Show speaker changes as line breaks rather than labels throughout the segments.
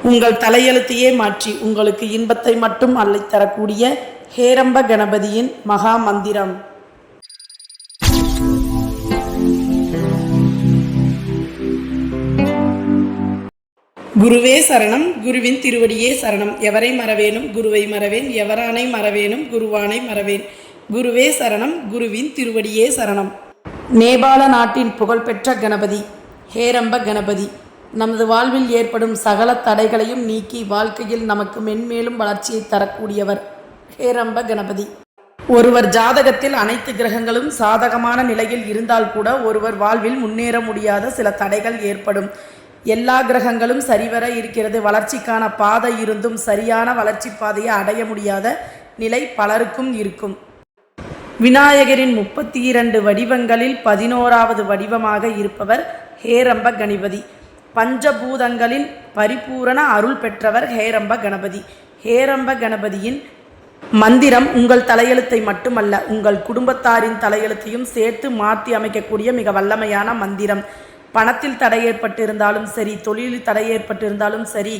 உங்கள் தலையெழுத்தையே மாற்றி உங்களுக்கு இன்பத்தை மட்டும் அள்ளித்தரக்கூடிய ஹேரம்ப கணபதியின் மகா மந்திரம். குருவே சரணம், குருவின் திருவடியே சரணம். எவரை மறவேனும் குருவை மறவேன், எவரானை மறவேனும் குருவானை மறவேன். குருவே சரணம், குருவின் திருவடியே சரணம். நேபாள நாட்டின் புகழ்பெற்ற கணபதி ஹேரம்ப கணபதி நமது வாழ்வில் ஏற்படும் சகல தடைகளையும் நீக்கி வாழ்க்கையில் நமக்கு மென்மேலும் வளர்ச்சியை தரக்கூடியவர் ஹேரம்ப கணபதி. ஒருவர் ஜாதகத்தில் அனைத்து கிரகங்களும் சாதகமான நிலையில் இருந்தால் கூட ஒருவர் வாழ்வில் முன்னேற முடியாத சில தடைகள் ஏற்படும். எல்லா கிரகங்களும் சரிவர இருக்கிறது, வளர்ச்சிக்கான பாதை இருந்தும் சரியான வளர்ச்சி பாதையை அடைய முடியாத நிலை பலருக்கும் இருக்கும். விநாயகரின் 32 வடிவங்களில் 11வது வடிவமாக இருப்பவர் ஹேரம்ப கணபதி. பஞ்சபூதங்களின் பரிபூரண அருள் பெற்றவர் ஹேரம்ப கணபதி. ஹேரம்ப கணபதியின் மந்திரம் உங்கள் தலையெழுத்தை மட்டுமல்ல, உங்கள் குடும்பத்தாரின் தலையெழுத்தையும் சேர்த்து மாற்றி அமைக்கக்கூடிய மிக வல்லமையான மந்திரம். பணத்தில் தடை ஏற்பட்டிருந்தாலும் சரி, தொழிலில் தடை ஏற்பட்டிருந்தாலும் சரி,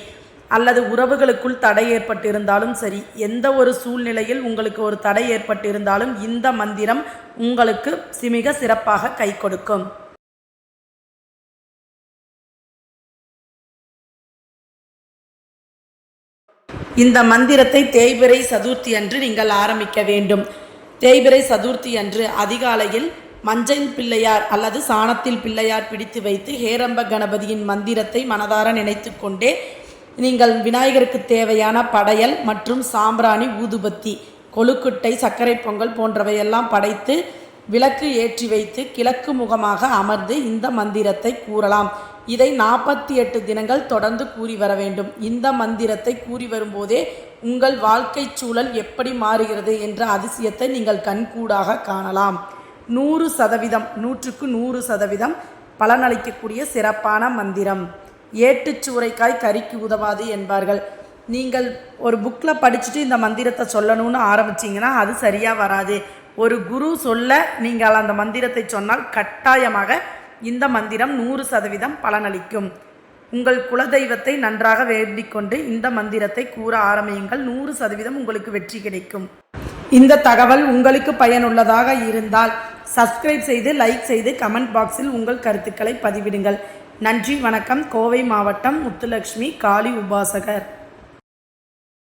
அல்லது உறவுகளுக்குள் தடை ஏற்பட்டிருந்தாலும் சரி, எந்த ஒரு சூழ்நிலையில் உங்களுக்கு ஒரு தடை ஏற்பட்டிருந்தாலும் இந்த மந்திரம் உங்களுக்கு மிக சிறப்பாக கை கொடுக்கும். இந்த மந்திரத்தை தேய்பிறை சதுர்த்தி அன்று நீங்கள் ஆரம்பிக்க வேண்டும். தேய்பிறை சதுர்த்தி அன்று அதிகாலையில் மஞ்சள் பிள்ளையார் அல்லது சாணத்தில் பிள்ளையார் பிடித்து வைத்து ஹேரம்ப கணபதியின் மந்திரத்தை மனதார நினைத்து கொண்டே நீங்கள் விநாயகருக்கு தேவையான படையல் மற்றும் சாம்பிராணி, ஊதுபத்தி, கொழுக்கட்டை, சர்க்கரை பொங்கல் போன்றவையெல்லாம் படைத்து விளக்கு ஏற்றி வைத்து கிழக்கு முகமாக அமர்ந்து இந்த மந்திரத்தை கூறலாம். இதை 48 தினங்கள் தொடர்ந்து கூறி வர வேண்டும். இந்த மந்திரத்தை கூறி வரும்போதே உங்கள் வாழ்க்கை சூழல் எப்படி மாறுகிறது என்ற அதிசயத்தை நீங்கள் கண்கூடாக காணலாம். 100%, 100க்கு 100% பலனளிக்கக்கூடிய சிறப்பான மந்திரம். ஏட்டுச்சூரைக்காய் கறிக்கு உதவாது என்பார்கள். நீங்கள் ஒரு புக்கில் படிச்சுட்டு இந்த மந்திரத்தை சொல்லணும்னு ஆரம்பிச்சிங்கன்னா அது சரியாக வராது. ஒரு குரு சொல்ல நீங்கள் அந்த மந்திரத்தை சொன்னால் கட்டாயமாக இந்த மந்திரம் 100% பலனளிக்கும். உங்கள் குலதெய்வத்தை நன்றாக வேண்டிக்கொண்டு இந்த மந்திரத்தை கூற ஆரம்பியுங்கள். 100% உங்களுக்கு வெற்றி கிடைக்கும். இந்த தகவல் உங்களுக்கு பயனுள்ளதாக இருந்தால் சப்ஸ்கிரைப் செய்து, லைக் செய்து, கமெண்ட் பாக்ஸில் உங்கள் கருத்துக்களை பதிவிடுங்கள். நன்றி, வணக்கம். கோவை மாவட்டம் முத்துலட்சுமி காளி உபாசகர்.